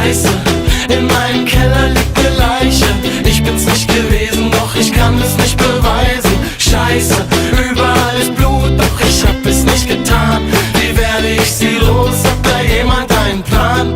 Scheiße, in meinem Keller liegt ne Leiche. Ich bin's nicht gewesen, doch ich kann es nicht beweisen. Scheiße, überall ist Blut, doch ich hab es nicht getan. Wie werde ich sie los? Hat da jemand einen Plan?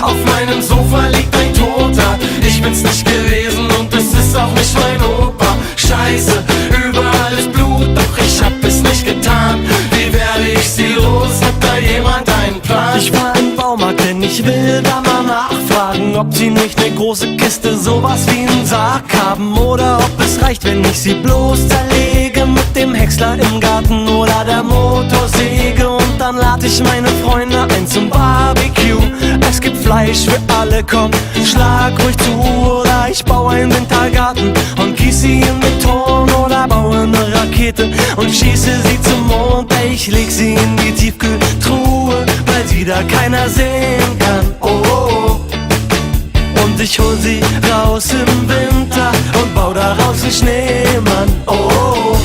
Auf meinem Sofa liegt ein Toter. Ich bin's nicht gewesen und es ist auch nicht mein Opa. Scheiße, überall ist Blut, doch ich hab es nicht getan. Wie werde ich sie los? Hat da jemand einen Plan? Ich war im Baumarkt, denn ich will da mal nachfragen, ob sie nicht ne große Kiste, sowas wie einen Sarg haben. Oder ob es reicht, wenn ich sie bloß zerlege mit dem Häcksler im Garten oder der Motorsäge. Und dann lade ich meine Freunde ein zum Barbecue. Es gibt Fleisch für alle, komm, schlag ruhig zu. Oder ich baue einen Wintergarten und gieße sie in Beton. Oder baue eine Rakete und schieße sie zum Mond. Ich leg sie in die Tiefkühltruhe, weil sie da keiner sehen kann. Oh, oh, oh. Und ich hol sie raus im Winter und bau daraus einen Schneemann. Oh, oh, oh.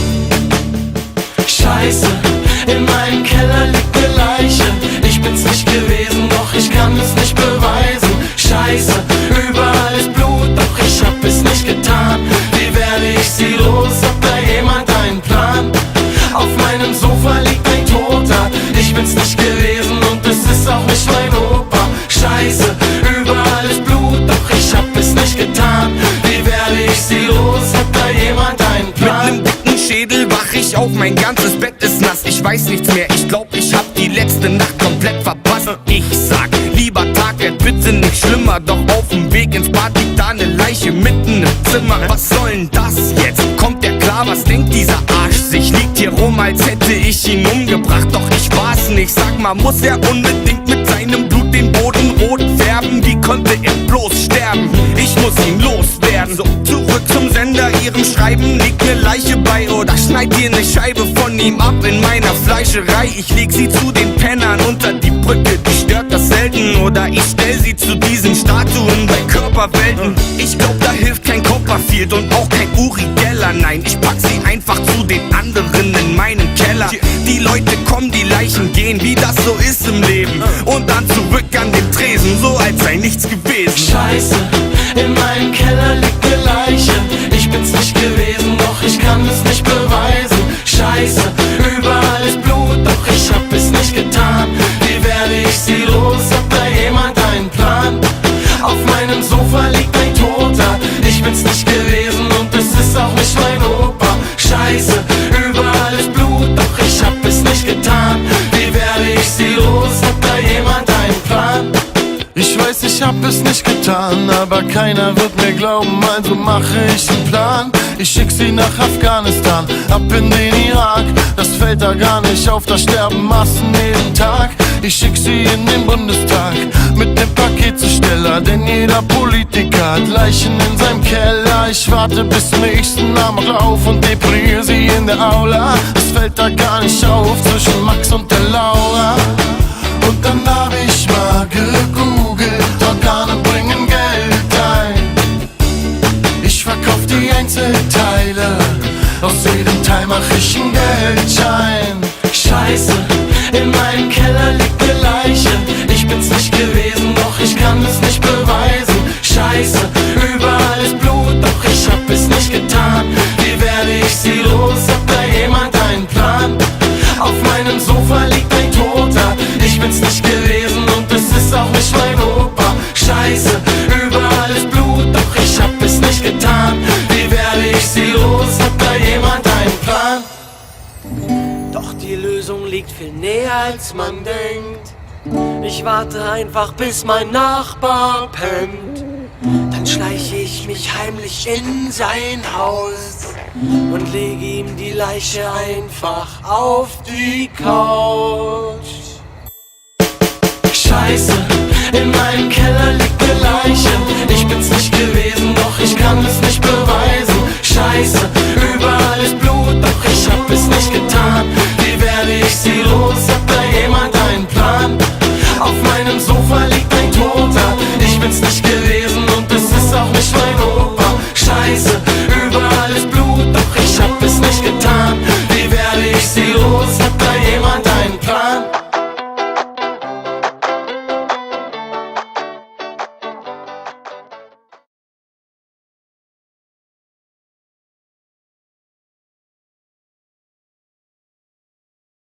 Scheiße, in meinem Keller liegt ne Leiche. Ich bin's nicht gewesen, doch ich kann es nicht beweisen. Scheiße, überall ist Blut, doch ich hab es nicht getan. Wie werde ich sie los? Hat da jemand einen Plan? Auf meinem Sofa liegt ein Toter. Ich bin's nicht gewesen und es ist auch nicht mein Opa. Scheiße, überall ist Blut, doch ich hab es nicht getan. Wie werde ich sie los? Hat da jemand einen Plan? Mit nem dicken Schädel wach ich auf, mein ganzes Bett ist nass. Ich weiß nichts mehr, ich glaub, ich hab die letzte Nacht komplett verpasst. Ich sag, lieber Tag, wird bitte nicht schlimmer. Doch auf dem Weg ins Bad liegt da ne Leiche mitten im Zimmer. Was soll denn das jetzt? Kommt der klar, was denkt dieser Arsch sich? Liegt hier rum, als hätte ich ihn umgebracht. Doch ich war's nicht, sag mal, muss er unbedingt mit seinem Blut den Boden rot färben? Wie konnte er bloß sterben? Ich muss ihn loswerden. So, zurück zum Sender, ihrem Schreiben liegt ne Leiche bei. Oder schneid dir ne Scheibe von ihm ab in meiner Fleischerei. Ich leg sie zu den Pennern unter die Brücke, die stört das selten. Oder ich stell sie zu diesen Statuen bei Körperwelten. Ich glaub, da hilft kein Copperfield und auch kein Uri Geller. Nein, ich pack sie einfach zu den anderen in meinen Keller. Die Leute kommen, die Leichen gehen, wie das so ist im Leben. Und dann zurück an den Tresen, so als sei nichts gewesen. Scheiße, in meinem Keller liegt ne Leiche. Ich bin's nicht gewesen, doch ich kann es nicht beweisen. Scheiße, überall ist Blut, doch ich hab es nicht getan. Wie werde ich sie los? Hat da jemand einen Plan? Auf meinem Sofa liegt ein Toter. Ich bin's nicht gewesen und es ist auch nicht mein Opa. Scheiße, überall ist Blut, doch ich hab es nicht getan. Wie werde ich sie los? Hat da jemand einen Plan? Ich weiß, ich hab es nicht getan, aber keiner wird mir glauben, also mache ich einen Plan. Ich schick sie nach Afghanistan, ab in den Irak. Das fällt da gar nicht auf, da sterben Massen jeden Tag. Ich schick sie in den Bundestag mit nem Paketzusteller, denn jeder Politiker hat Leichen in seinem Keller. Ich warte bis zum nächsten Amoklauf und deprimiere sie in der Aula. Es fällt da gar nicht auf zwischen Max und der Laura. Und dann hab ich mal gegoogelt, Organe bringen Geld ein. Ich verkauf die Einzelteile, aus jedem Teil mach ich einen Geldschein. Scheiße, in meinem Keller liegt ne Leiche. Ich bin's nicht gewesen, doch ich kann es nicht beweisen. Scheiße, überall ist Blut, doch ich hab es nicht getan. Wie werde ich sie los? Hat da jemand einen Plan? Auf meinem Sofa liegt ein Toter. Ich bin's nicht gewesen und es ist auch nicht mein Opa. Scheiße, überall ist Blut, doch ich hab es nicht getan. Wie werde ich sie los? Hat da jemand einen Plan? Doch die Lösung liegt viel näher als man denkt. Ich warte einfach bis mein Nachbar pennt. Dann schleiche ich mich heimlich in sein Haus und lege ihm die Leiche einfach auf die Couch. Scheiße, in meinem Keller liegt ne Leiche. Ich bin's nicht gewesen, doch ich kann es nicht beweisen. Scheiße, überall ist Blut, doch ich hab es nicht getan. Wie werde ich sie los? Hat da jemand einen Plan? Auf meinem Sofa liegt ein Toter. Ich bin's nicht gewesen und es ist auch nicht mein Opa. Scheiße, überall ist Blut, doch ich hab es nicht getan. Wie werde ich sie los? Hat da jemand einen Plan?